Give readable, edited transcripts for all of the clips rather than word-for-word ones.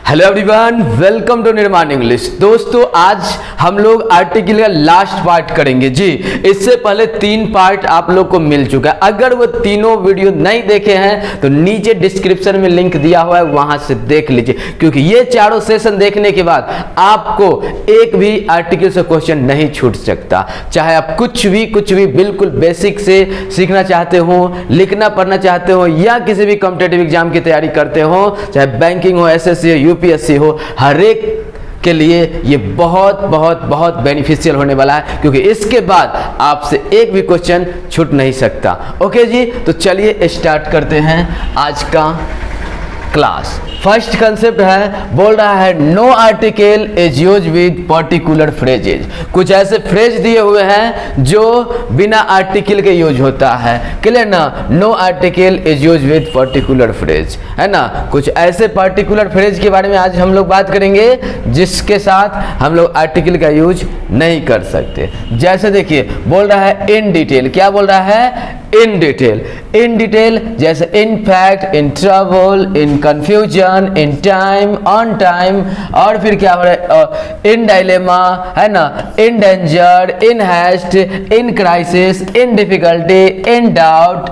Hello everyone, welcome to निर्माण English. दोस्तों, आज हम लोग आर्टिकल का लास्ट पार्ट करेंगे जी। इससे पहले 3 पार्ट आप लोग को मिल चुका है। अगर वो तीनों वीडियो नहीं देखे हैं तो नीचे डिस्क्रिप्शन में लिंक दिया हुआ है, वहां से देख लीजिए, क्योंकि ये चारों सेशन देखने के बाद आपको एक भी आर्टिकल से क्वेश्चन नहीं छूट सकता। चाहे आप कुछ भी बिल्कुल बेसिक से सीखना चाहते हो, लिखना पढ़ना चाहते हो, या किसी भी कॉम्पिटिटिव एग्जाम की तैयारी करते हो, चाहे बैंकिंग हो, एसएससी हो, यूपीएससी हो, हर एक के लिए ये बहुत बेनिफिशियल होने वाला है, क्योंकि इसके बाद आपसे एक भी क्वेश्चन छूट नहीं सकता। ओके जी, तो चलिए स्टार्ट करते हैं आज का क्लास। फर्स्ट कंसेप्ट है, बोल रहा है no article is use with particular phrases. कुछ ऐसे फ्रेज दिए हुए हैं जो बिना आर्टिकल के यूज होता है। क्लियर ना? No article is use with particular phrase, है ना। कुछ ऐसे पर्टिकुलर फ्रेज के बारे में आज हम लोग बात करेंगे जिसके साथ हम लोग आर्टिकल का यूज नहीं कर सकते। जैसे देखिए, बोल रहा है इन डिटेल। क्या बोल रहा है? In detail. इन डिटेल जैसे in fact, in trouble, in confusion, in time, on time, और फिर क्या हो रहा है? इन डायलेमा, है ना, in danger, in haste, in crisis, in difficulty, in doubt,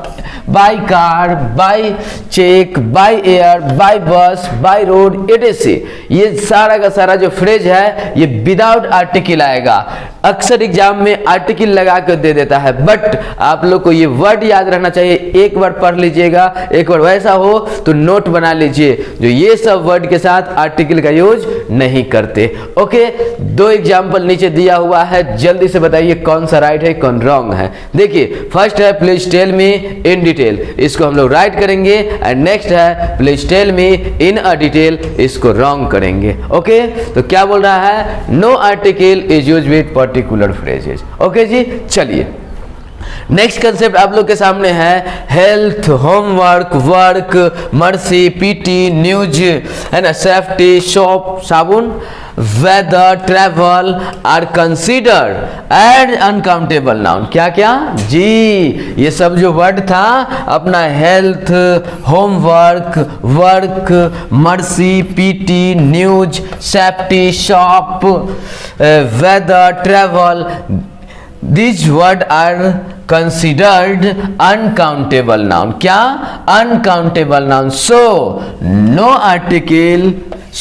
by car, by cheque, by air, by bus, by road, etc। ये सारा का सारा जो फ्रेज है ये विदाउट आर्टिकल आएगा। अक्सर एग्जाम में आर्टिकल लगा कर दे देता है, बट आप लोग को ये वर्ड याद रखना चाहिए। एक बार पढ़ लीजिएगा, एक बार वैसा हो तो नोट बना लीजिए, जो ये सब वर्ड के साथ आर्टिकल का यूज नहीं करते। ओके, 2 एग्जाम्पल नीचे दिया हुआ है, जल्दी से बताइए कौन सा राइट है, कौन रॉन्ग है। देखिए, फर्स्ट है please tell me in detail, इसको हम लोग राइट करेंगे। एंड नेक्स्ट है please tell me in a detail, इसको रॉन्ग करेंगे। ओके, तो क्या बोल रहा है? No article is use with particular phrases. Okay जी, चलिए नेक्स्ट कंसेप्ट आप लोग के सामने है health, homework, work, mercy, PT, news, है ना, सेफ्टी, शॉप, साबुन, weather, travel are considered and uncountable noun. क्या क्या जी? ये सब जो वर्ड था अपना health, homework, work, mercy, PT, news, safety, shop, weather, travel, these words are considered uncountable noun। क्या? uncountable noun, so no article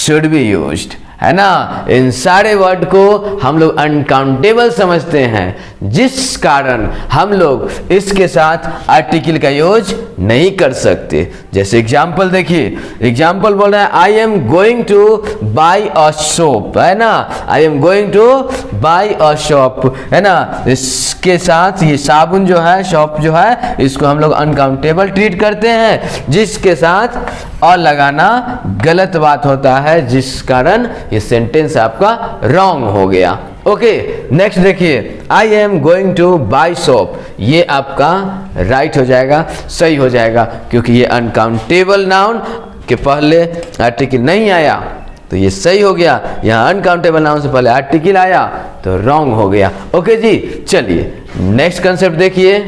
should be used, है ना। इन सारे वर्ड को हम लोग अनकाउंटेबल समझते हैं, जिस कारण हम लोग इसके साथ आर्टिकल का यूज नहीं कर सकते। जैसे एग्जाम्पल देखिए, एग्जाम्पल बोल रहा है I am going two by a shop, है ना, आई am going two by a shop, है ना। इसके साथ ये साबुन जो है, शॉप जो है, इसको हम लोग अनकाउंटेबल ट्रीट करते हैं, जिसके साथ और लगाना गलत बात होता है, जिस कारण ये सेंटेंस आपका रॉन्ग हो गया। ओके, नेक्स्ट देखिए, आई am going two by shop, ये आपका राइट हो जाएगा, सही हो जाएगा, क्योंकि ये अनकाउंटेबल नाउन के पहले आर्टिकल नहीं आया तो ये सही हो गया। यहाँ अनकाउंटेबल नाउन से पहले आर्टिकल आया तो रॉन्ग हो गया। ओके जी, चलिए नेक्स्ट कंसेप्ट देखिए।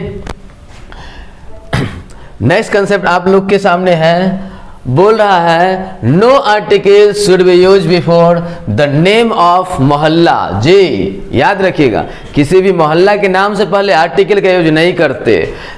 नेक्स्ट कंसेप्ट आप लोग के सामने है, बोल रहा है no article should be use before the name of mohalla. जी याद रखिएगा, किसी भी मोहल्ला के नाम से पहले आर्टिकल का यूज नहीं करते।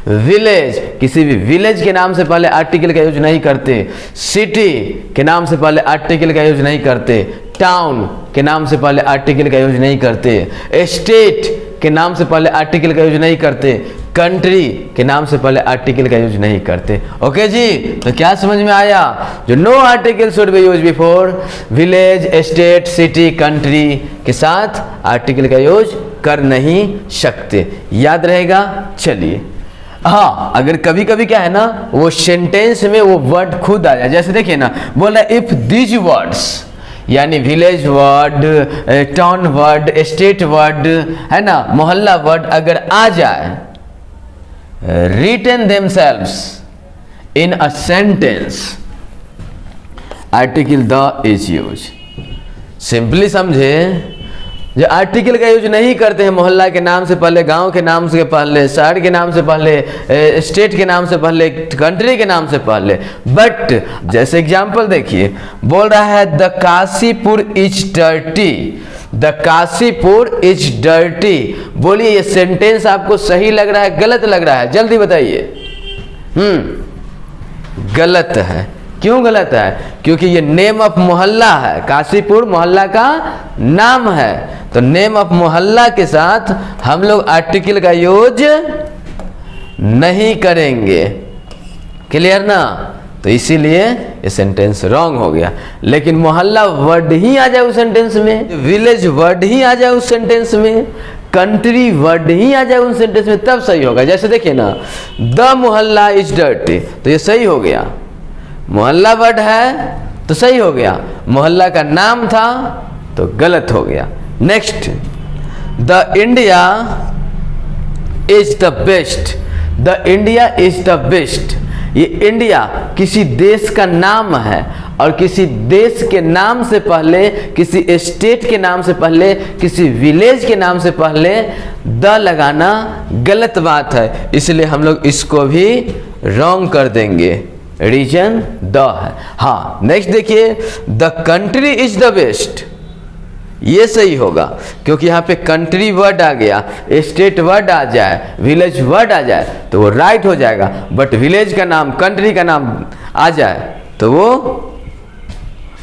विलेज, किसी भी विलेज के नाम से पहले आर्टिकल का यूज नहीं करते। सिटी के नाम से पहले आर्टिकल का यूज नहीं करते। टाउन के नाम से पहले आर्टिकल का यूज नहीं करते। स्टेट के नाम से पहले आर्टिकल का यूज नहीं करते। कंट्री के नाम से पहले आर्टिकल का यूज नहीं करते। ओके जी, तो क्या समझ में आया? जो no article should be use before village, state, city, country के साथ आर्टिकल का यूज कर नहीं सकते। याद रहेगा? चलिए, हाँ, अगर कभी कभी क्या है ना, वो सेंटेंस में वो वर्ड खुद आ जाए। जैसे देखिए ना, बोला इफ दीज वर्ड्स, यानी village word, town word, state word, है ना, मोहल्ला वर्ड अगर आ जाए, written themselves in a sentence, article the is used। Simply समझे जो आर्टिकल का यूज नहीं करते हैं मोहल्ला के नाम से पहले, गांव के नाम से पहले, शहर के नाम से पहले, स्टेट के नाम से पहले, कंट्री के नाम से पहले। बट जैसे एग्जांपल देखिए, बोल रहा है the Kashipur is dirty, the Kashipur is dirty. बोलिए ये सेंटेंस आपको सही लग रहा है, गलत लग रहा है? जल्दी बताइए। गलत है। क्यों गलत है? क्योंकि ये नेम ऑफ मोहल्ला है, काशीपुर मोहल्ला का नाम है, तो नेम ऑफ मोहल्ला के साथ हम लोग आर्टिकल का यूज नहीं करेंगे। क्लियर ना? तो इसीलिए ये सेंटेंस रॉन्ग हो गया। लेकिन मोहल्ला वर्ड ही आ जाए उस सेंटेंस में, विलेज वर्ड ही आ जाए उस सेंटेंस में, कंट्री वर्ड ही आ जाए उस सेंटेंस में, तब सही होगा। जैसे देखिए ना, द मोहल्ला इज डर्टी, तो ये सही हो गया। मोहल्ला वर्ड है तो सही हो गया, मोहल्ला का नाम था तो गलत हो गया। Next, the India is the best, the India is the best. ये इंडिया किसी देश का नाम है, और किसी देश के नाम से पहले, किसी स्टेट के नाम से पहले, किसी विलेज के नाम से पहले द लगाना गलत बात है, इसलिए हम लोग इसको भी रॉन्ग कर देंगे। रीजन द है। हाँ, नेक्स्ट देखिए, the country is the best, ये सही होगा, क्योंकि यहाँ पे कंट्री वर्ड आ गया, स्टेट वर्ड आ जाए, विलेज वर्ड आ जाए तो वो राइट हो जाएगा। बट विलेज का नाम, कंट्री का नाम आ जाए तो वो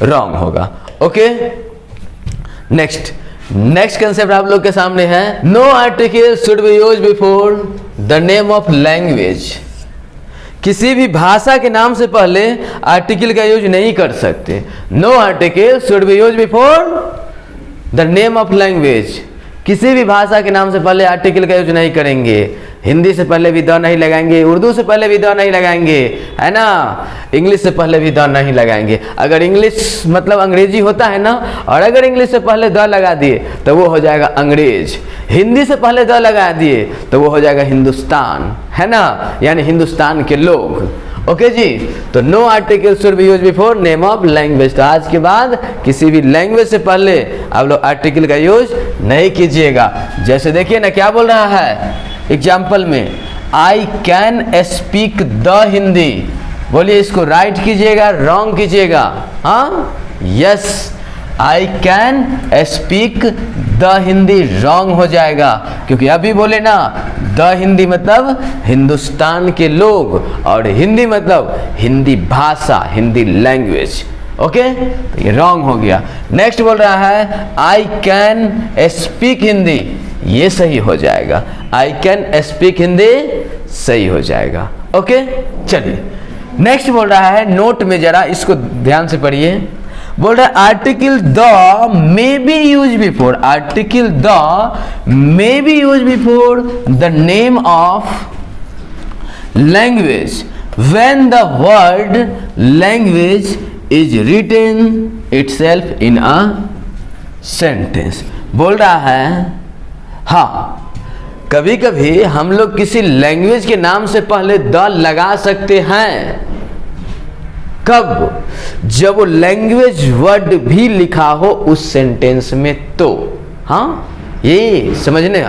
रॉन्ग होगा। ओके, नेक्स्ट कंसेप्ट आप लोग के सामने है, no article should be use before the name of language. किसी भी भाषा के नाम से पहले आर्टिकल का यूज नहीं कर सकते। No article should be use before the name of language. किसी भी भाषा के नाम से पहले आर्टिकल का यूज नहीं करेंगे। हिंदी से पहले भी द नहीं लगाएंगे, उर्दू से पहले भी द नहीं लगाएंगे, है ना, इंग्लिश से पहले भी द नहीं लगाएंगे। अगर इंग्लिश मतलब अंग्रेजी होता है ना, और अगर इंग्लिश से पहले द लगा दिए तो वो हो जाएगा अंग्रेज। हिंदी से पहले द लगा दिए तो वो हो जाएगा हिंदुस्तान, है ना, यानी हिंदुस्तान के लोग। ओके जी, तो no article should be use before name of language. तो आज के बाद किसी भी लैंग्वेज से पहले आप लोग आर्टिकल का यूज नहीं कीजिएगा। जैसे देखिए ना क्या बोल रहा है एग्जाम्पल में, I can speak the Hindi. बोलिए इसको राइट कीजिएगा, रॉन्ग कीजिएगा। हाँ, yes, I can speak the Hindi wrong हो जाएगा, क्योंकि अभी बोले ना द हिंदी मतलब हिंदुस्तान के लोग, और हिंदी मतलब हिंदी भाषा, हिंदी लैंग्वेज। ओके, तो ये रॉन्ग हो गया। नेक्स्ट बोल रहा है आई कैन स्पीक हिंदी, ये सही हो जाएगा। आई कैन स्पीक हिंदी सही हो जाएगा। ओके, चलिए नेक्स्ट बोल रहा है, नोट में जरा इसको ध्यान से पढ़िए। बोल रहा है article the may be use before, article the may be use before the name of language when the word language is written itself in a sentence. बोल रहा है हाँ, कभी कभी हम लोग किसी लैंग्वेज के नाम से पहले द लगा सकते हैं। कब? जब वो लैंग्वेज वर्ड भी लिखा हो उस सेंटेंस में, तो हाँ, ये समझने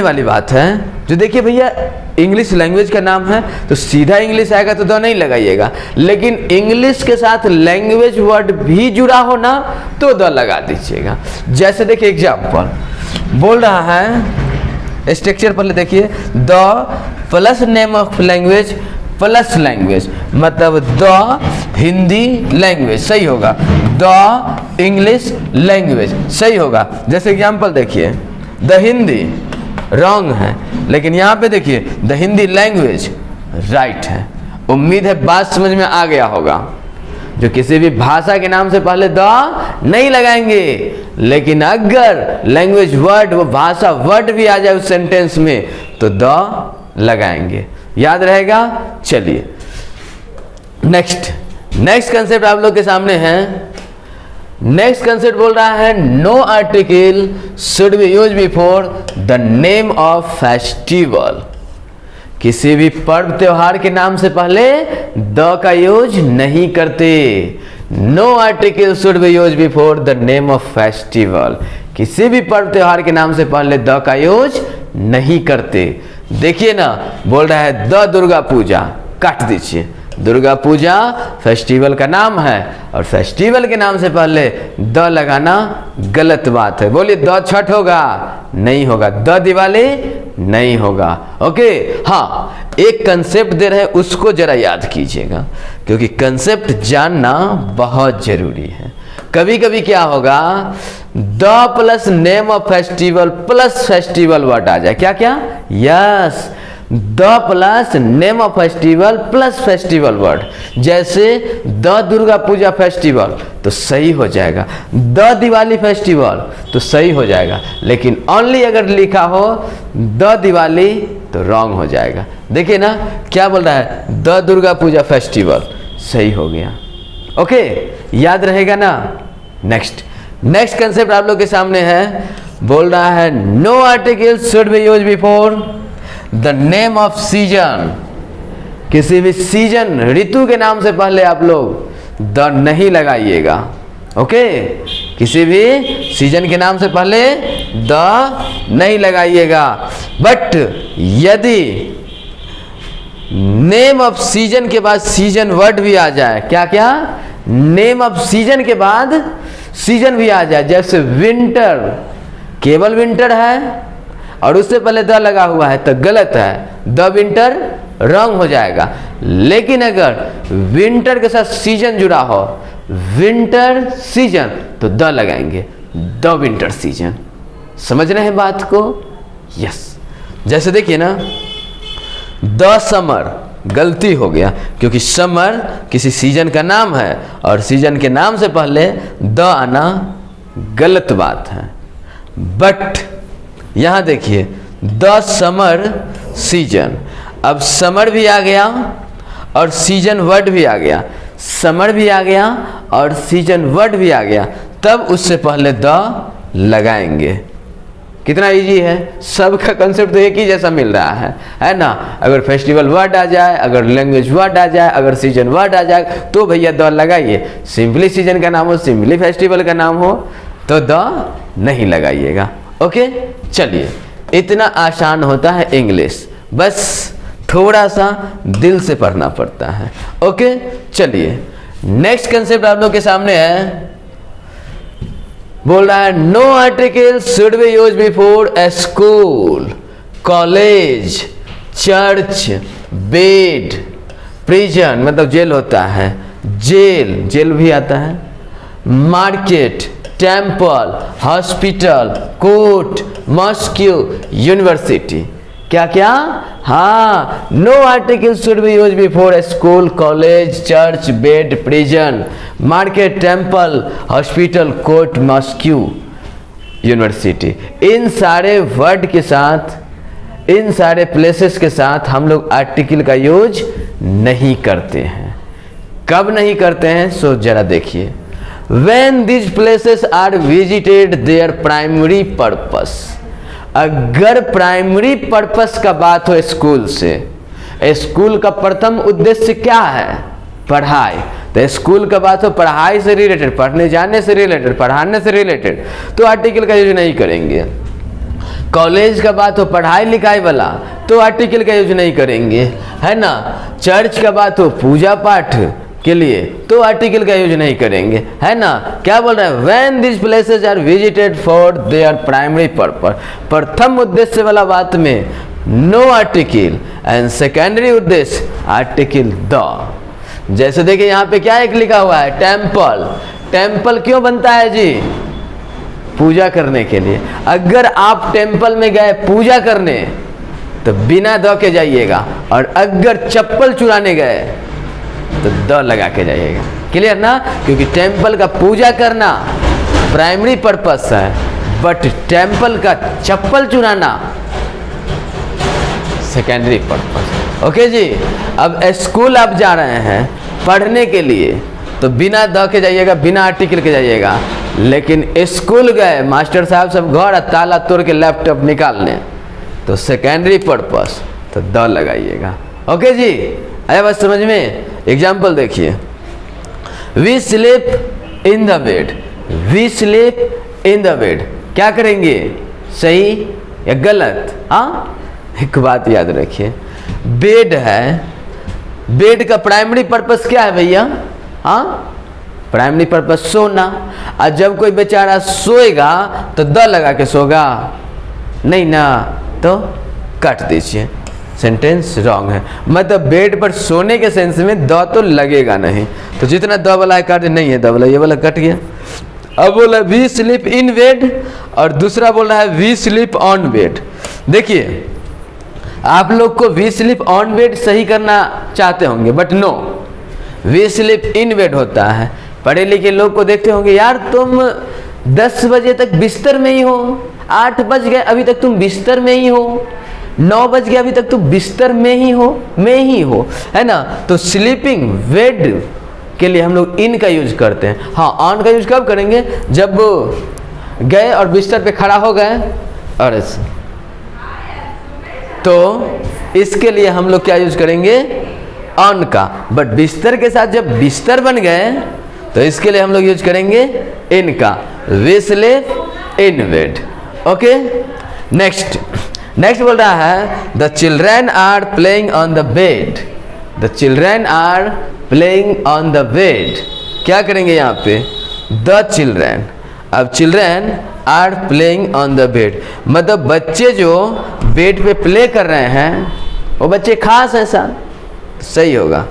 वाली बात है। जो देखिए भैया, इंग्लिश लैंग्वेज का नाम है तो सीधा इंग्लिश आएगा तो द नहीं लगाइएगा, लेकिन इंग्लिश के साथ लैंग्वेज वर्ड भी जुड़ा हो ना तो द लगा दीजिएगा। जैसे देखिए एग्जाम्पल बोल रहा है, स्ट्रक्चर पहले देखिए, the plus name of language plus language, मतलब द हिंदी लैंग्वेज सही होगा, द इंग्लिश लैंग्वेज सही होगा। जैसे एग्जाम्पल देखिए, द हिंदी रॉन्ग है, लेकिन यहाँ पे देखिए द हिंदी लैंग्वेज राइट है। उम्मीद है बात समझ में आ गया होगा। जो किसी भी भाषा के नाम से पहले द नहीं लगाएंगे, लेकिन अगर लैंग्वेज वर्ड, वो भाषा वर्ड भी आ जाए उस सेंटेंस में तो द लगाएंगे। याद रहेगा? चलिए नेक्स्ट कंसेप्ट आप लोग के सामने है। नेक्स्ट कंसेप्ट बोल रहा है no article should be use before the name of festival. किसी भी पर्व त्योहार के नाम से पहले द का यूज नहीं करते। No article should be use before the name of festival. किसी भी पर्व त्योहार के नाम से पहले द का यूज नहीं करते। देखिए ना, बोल रहा है द दुर्गा पूजा, काट दीजिए। दुर्गा पूजा फेस्टिवल का नाम है और फेस्टिवल के नाम से पहले द लगाना गलत बात है। बोलिए द छठ होगा? नहीं होगा। द दिवाली? नहीं होगा। ओके, हाँ, एक कंसेप्ट दे रहे हैं, उसको जरा याद कीजिएगा, क्योंकि कंसेप्ट जानना बहुत जरूरी है। कभी कभी क्या होगा, the plus name of festival plus festival word आ जाए। क्या क्या? Yes, the plus name of festival plus festival word. जैसे द दुर्गा पूजा फेस्टिवल तो सही हो जाएगा, द दिवाली फेस्टिवल तो सही हो जाएगा, लेकिन ओनली अगर लिखा हो द दिवाली तो रॉन्ग हो जाएगा। देखिए ना क्या बोल रहा है, द दुर्गा पूजा फेस्टिवल, सही हो गया। ओके, याद रहेगा ना। नेक्स्ट कंसेप्ट आप लोग के सामने है, बोल रहा है no article should be used before the name of season. किसी भी सीजन, ऋतु के नाम से पहले आप लोग द नहीं लगाइएगा। ओके, किसी भी सीजन के नाम से पहले द नहीं लगाइएगा। बट यदि नेम ऑफ सीजन के बाद सीजन वर्ड भी आ जाए, क्या क्या? नेम ऑफ सीजन के बाद सीजन भी आ जाए, जैसे विंटर, केवल विंटर है और उससे पहले द लगा हुआ है तो गलत है, द विंटर रॉन्ग हो जाएगा। लेकिन अगर विंटर के साथ सीजन जुड़ा हो, विंटर सीजन, तो द लगाएंगे, द विंटर सीजन। समझ रहे हैं बात को? यस। जैसे देखिए ना, द समर, गलती हो गया, क्योंकि समर किसी सीजन का नाम है और सीजन के नाम से पहले द आना गलत बात है। बट यहां देखिए, द समर सीजन, अब समर भी आ गया और सीजन वर्ड भी आ गया, समर भी आ गया और सीजन वर्ड भी आ गया, तब उससे पहले द लगाएंगे। कितना इजी है, सबका कंसेप्ट तो एक ही जैसा मिल रहा है ना। अगर फेस्टिवल वर्ड आ जाए, अगर लैंग्वेज वर्ड आ जाए, अगर सीजन वर्ड आ जाए तो भैया द लगाइए। सिंपली सीजन का नाम हो, सिंपली फेस्टिवल का नाम हो तो द नहीं लगाइएगा। ओके, चलिए, इतना आसान होता है इंग्लिश, बस थोड़ा सा दिल से पढ़ना पड़ता है। ओके, चलिए, नेक्स्ट कंसेप्ट आप लोग के सामने है, बोल रहा है no article should be used before a school, college, church, bed, prison मतलब जेल होता है, जेल भी आता है, market, temple, hospital, court, mosque, university. क्या क्या? हाँ, no article should be used before school, college, church, bed, prison, market, temple, hospital, court, mosque, university. इन सारे वर्ड के साथ, इन सारे प्लेसेस के साथ हम लोग आर्टिकल का यूज नहीं करते हैं। कब नहीं करते हैं? सो जरा देखिए, when these places are visited their primary purpose, अगर प्राइमरी पर्पस का बात हो स्कूल से, स्कूल का प्रथम उद्देश्य क्या है? पढ़ाई, तो स्कूल का बात हो पढ़ाई से रिलेटेड, पढ़ने जाने से रिलेटेड, पढ़ाने से रिलेटेड, तो आर्टिकल का यूज नहीं करेंगे। कॉलेज का बात हो पढ़ाई लिखाई वाला, तो आर्टिकल का यूज नहीं करेंगे, है ना। चर्च का बात हो पूजा पाठ के लिए, तो आर्टिकल का यूज नहीं करेंगे, है ना। क्या बोल रहे हैं? When this places are visited for their primary purpose, प्रथम उद्देश्य वाला बात में नो आर्टिकल, एंड सेकेंडरी उद्देश्य आर्टिकल द। जैसे देखिए यहाँ पे क्या एक लिखा हुआ है, टेम्पल। टेम्पल क्यों बनता है जी? पूजा करने के लिए। अगर आप टेम्पल में गए पूजा करने तो बिना द के जाइएगा, और अगर चप्पल चुराने गए तो द लगा के जाइएगा। क्लियर ना? क्योंकि टेम्पल का पूजा करना प्राइमरी पर्पस है, बट टेम्पल का चप्पल चुराना सेकेंडरी पर्पस। ओके जी। अब स्कूल आप जा रहे हैं पढ़ने के लिए तो बिना द के जाइएगा, बिना आर्टिकल के जाइएगा। लेकिन स्कूल गए, मास्टर साहब सब घर ताला तोड़ के लैपटॉप निकालने, तो सेकेंडरी पर्पस तो द लगाइएगा। ओके जी, आया बात समझ में? एग्जाम्पल देखिए, we sleep in the bed, we sleep in the bed, क्या करेंगे, सही या गलत? हाँ, एक बात याद रखिए, बेड है, बेड का प्राइमरी पर्पस क्या है भैया? हाँ, प्राइमरी पर्पस सोना। और जब कोई बेचारा सोएगा तो द लगा के सोगा नहीं ना, तो काट दीजिए, सेंटेंस रॉन्ग है। मतलब बेड पर सोने के सेंस में द तो लगेगा नहीं, तो जितना द वाला है काट, नहीं है द वाला, ये वाला कट गया। अब बोला वी स्लीप इन बेड और दूसरा बोल रहा है वी स्लीप ऑन बेड। देखिए आप लोग को वी स्लीप ऑन बेड सही करना चाहते होंगे, but no, we sleep in bed होता है। पढ़े लिखे लोग को देखते होंगे, यार तुम 10 बजे तक बिस्तर में ही हो, 8 बज गए अभी तक तुम बिस्तर में ही हो, 9 बज गए अभी तक तुम बिस्तर में ही हो, है ना। तो स्लीपिंग बेड के लिए हम लोग इन का यूज करते हैं। हाँ, ऑन का यूज कब करेंगे? जब गए और बिस्तर पे खड़ा हो गए, और तो इसके लिए हम लोग क्या यूज करेंगे? ऑन का। बट बिस्तर के साथ जब बिस्तर बन गए तो इसके लिए हम लोग यूज करेंगे इन का, we sleep in bed. Okay, next बोल रहा है the children are playing on the bed. The children are playing on the bed, क्या करेंगे यहाँ पे? The children. अब children are playing on the bed, मतलब बच्चे जो बेड पे प्ले कर रहे हैं वो बच्चे खास हैं सर, सही होगा।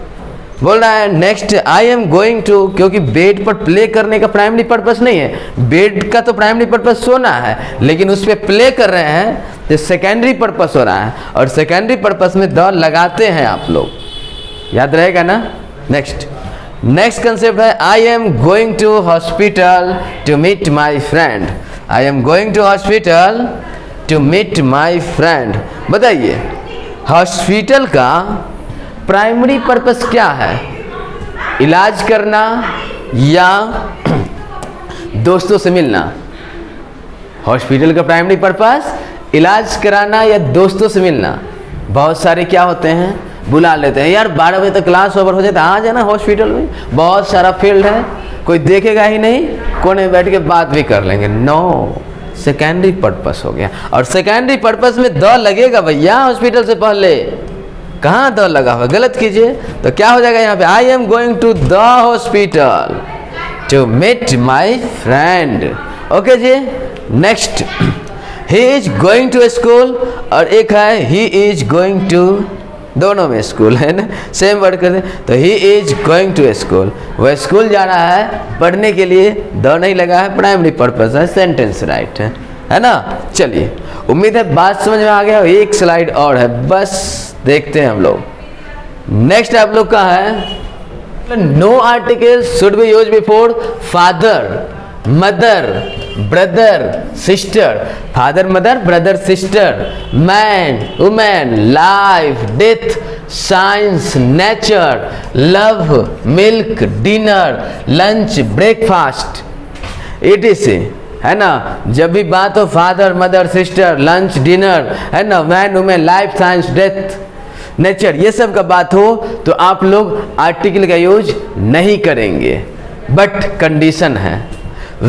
बोल रहा है next, I am going to, क्योंकि बेड पर प्ले करने का प्राइमरी पर्पस नहीं है, बेड का तो प्राइमरी पर्पस सोना है, लेकिन उस पर प्ले कर रहे हैं तो सेकेंडरी पर्पस हो रहा है, और सेकेंडरी पर्पस में द लगाते हैं आप लोग, याद रहेगा ना। नेक्स्ट कंसेप्ट है I am going to hospital to meet my friend. I am going to hospital to meet my friend. बताइए हॉस्पिटल का प्राइमरी पर्पस क्या है? इलाज करना या दोस्तों से मिलना? हॉस्पिटल का प्राइमरी पर्पस इलाज कराना या दोस्तों से मिलना। बहुत सारे क्या होते हैं, बुला लेते हैं, यार 12 बजे तक क्लास ओवर हो जाता है, आ जाना हॉस्पिटल में, बहुत सारा फील्ड है, कोई देखेगा ही नहीं, कोने में बैठ के बात भी कर लेंगे। नो, सेकेंडरी पर्पस हो गया। और सेकेंडरी पर्पस में द लगेगा भैया, हॉस्पिटल से पहले कहाँ द लगा हुआ, गलत कीजिए तो क्या हो जाएगा यहाँ पे? I am going to the hospital to meet my friend. Okay जी, next, he is going to school, और एक है ही इज गोइंग टू, दोनों में स्कूल है ना, सेम वर्ड करते हैं। तो he is going to school, वह स्कूल जा रहा है पढ़ने के लिए, द नहीं लगा है, प्राइमरी पर्पस है, सेंटेंस राइट है ना। चलिए, उम्मीद है बात समझ में आ गया। एक स्लाइड और है, बस देखते हैं हम लोग। नेक्स्ट आप लोग का है no article should be use before father, mother, brother, sister. Father, mother, brother, sister, man, women, life, death, science, nature, love, milk, dinner, lunch, breakfast, etc, है ना। जब भी बात हो father, mother, sister, lunch, dinner, है ना, man, women, life, science, death, nature, ये सब का बात हो तो आप लोग आर्टिकल का यूज नहीं करेंगे। बट कंडीशन है,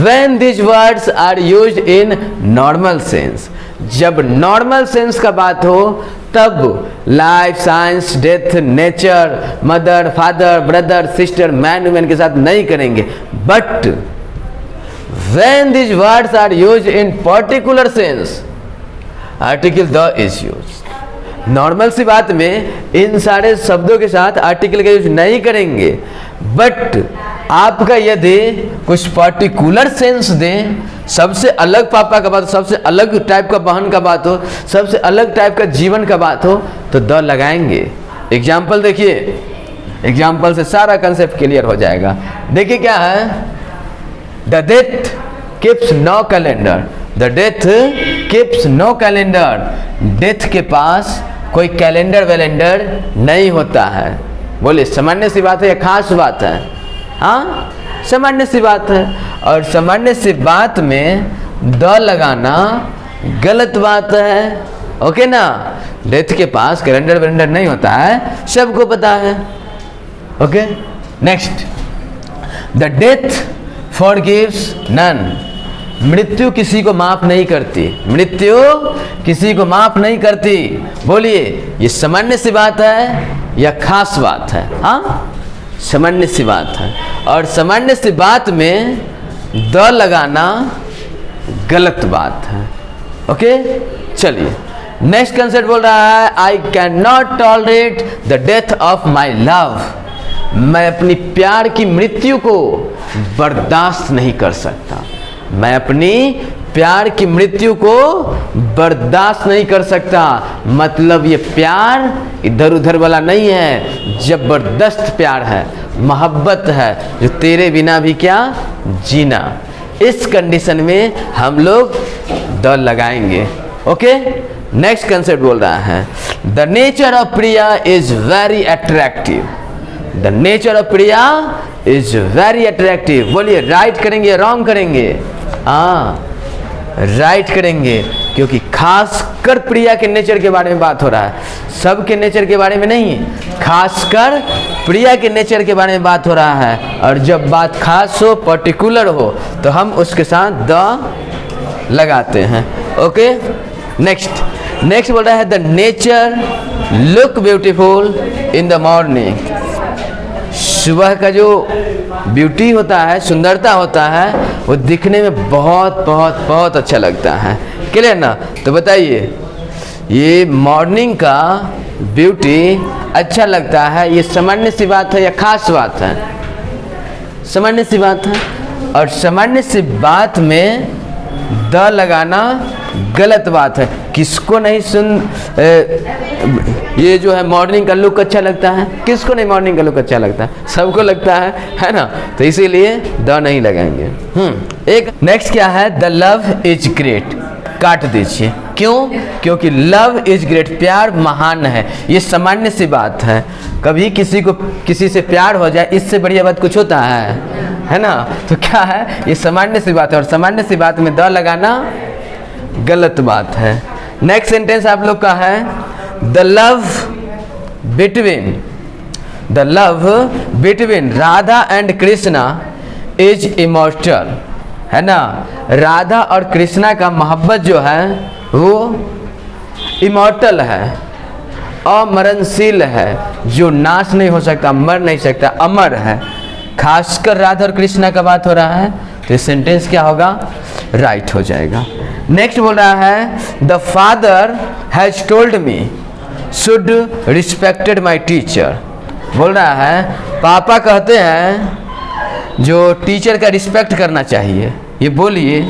when these words are used in normal sense, जब नॉर्मल सेंस का बात हो तब life, science, death, nature, mother, father, brother, sister, man, women के साथ नहीं करेंगे। But when these words are used in particular sense, article the is use. Normal सी बात में इन सारे शब्दों के साथ आर्टिकल का यूज नहीं करेंगे। बट आपका यदि कुछ पर्टिकुलर सेंस दें, सबसे अलग पापा का बात हो, सबसे अलग टाइप का बहन का बात हो, सबसे अलग टाइप का जीवन का बात हो, तो द लगाएंगे। एग्जाम्पल देखिए, एग्जाम्पल से सारा कंसेप्ट क्लियर हो जाएगा। देखिए क्या है, the death keeps no calendar. The death keeps no calendar, death के पास कोई कैलेंडर वैलेंडर नहीं होता है। बोलिए सामान्य सी बात है या खास बात है? हाँ, सामान्य सी बात है। और सामान्य सी बात में द लगाना गलत बात है। ओके ना, डेथ के पास कैलेंडर वैलेंडर नहीं होता है, सबको पता है। Okay, next, the death forgives none. मृत्यु किसी को माफ नहीं करती, मृत्यु किसी को माफ नहीं करती। बोलिए, ये सामान्य सी बात है या खास बात है? हाँ, सामान्य सी बात है। और सामान्य सी बात में द लगाना गलत बात है। ओके, चलिए नेक्स्ट कंसेप्ट बोल रहा है, I can not tolerate the death of my love. मैं अपनी प्यार की मृत्यु को बर्दाश्त नहीं कर सकता। मैं अपनी प्यार की मृत्यु को बर्दाश्त नहीं कर सकता। मतलब ये प्यार इधर उधर वाला नहीं है, जबरदस्त प्यार है, मोहब्बत है, जो तेरे बिना भी क्या जीना। इस कंडीशन में हम लोग द लगाएंगे। ओके, नेक्स्ट कंसेप्ट बोल रहा है, the nature of Priya is very attractive. The nature of Priya is very attractive. बोलिए, राइट करेंगे या रॉन्ग करेंगे? हाँ, राइट करेंगे, क्योंकि खासकर प्रिया के नेचर के बारे में बात हो रहा है, सबके नेचर के बारे में नहीं, खासकर प्रिया के नेचर के बारे में बात हो रहा है। और जब बात खास हो, पर्टिकुलर हो, तो हम उसके साथ द लगाते हैं। ओके, नेक्स्ट बोल रहा है, the nature look beautiful in the morning. सुबह का जो ब्यूटी होता है, सुंदरता होता है, वो दिखने में बहुत बहुत बहुत अच्छा लगता है। क्लियर ना? तो बताइए, ये मॉर्निंग का ब्यूटी अच्छा लगता है, ये सामान्य सी बात है या खास बात है? सामान्य सी बात है। और सामान्य सी बात में द लगाना गलत बात है। किसको नहीं ये जो है मॉर्निंग का लुक अच्छा लगता है? किसको नहीं मॉर्निंग का लुक अच्छा लगता है? सबको लगता है ना? तो इसीलिए द नहीं लगाएंगे। एक नेक्स्ट क्या है, द लव इज ग्रेट। काट दीजिए। क्यों? क्योंकि लव इज ग्रेट, प्यार महान है। ये सामान्य सी बात है। कभी किसी से प्यार हो जाए, इससे बढ़िया बात कुछ होता है ना? तो क्या है, ये सामान्य सी बात है, और सामान्य सी बात में द लगाना गलत बात है। नेक्स्ट सेंटेंस आप लोग का है, the love between Radha and Krishna is immortal. है ना? राधा और कृष्णा का मोहब्बत जो है वो इमॉर्टल है, अमरणशील है, जो नाश नहीं हो सकता, मर नहीं सकता, अमर है। खासकर राधा और कृष्णा का बात हो रहा है, तो ये सेंटेंस क्या होगा? राइट हो जाएगा। नेक्स्ट बोल रहा है, the father has told me should respected my teacher. बोल रहा है, पापा कहते हैं जो टीचर का रिस्पेक्ट करना चाहिए। ये बोलिए,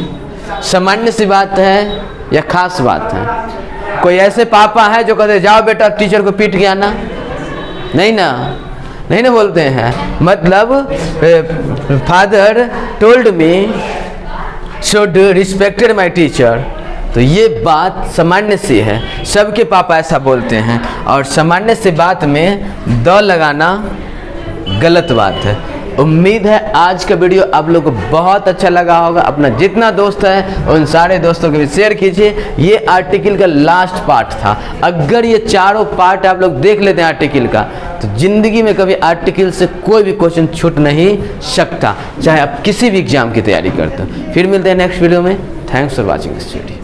सामान्य सी बात है या खास बात है? कोई ऐसे पापा है जो कहते जाओ बेटा टीचर को पीट के आना? नहीं ना, नहीं ना बोलते हैं। मतलब father told me should respected my teacher, तो ये बात सामान्य सी है, सबके पापा ऐसा बोलते हैं। और सामान्य सी बात में द लगाना गलत बात है। उम्मीद है आज का वीडियो आप लोग को बहुत अच्छा लगा होगा। अपना जितना दोस्त है उन सारे दोस्तों के भी शेयर कीजिए। ये आर्टिकल का लास्ट पार्ट था। अगर ये चारों पार्ट आप लोग देख लेते हैं आर्टिकल का, तो जिंदगी में कभी आर्टिकल से कोई भी क्वेश्चन छूट नहीं सकता, चाहे आप किसी भी एग्जाम की तैयारी करते हो। फिर मिलते हैं नेक्स्ट वीडियो में। Thanks for watching this video.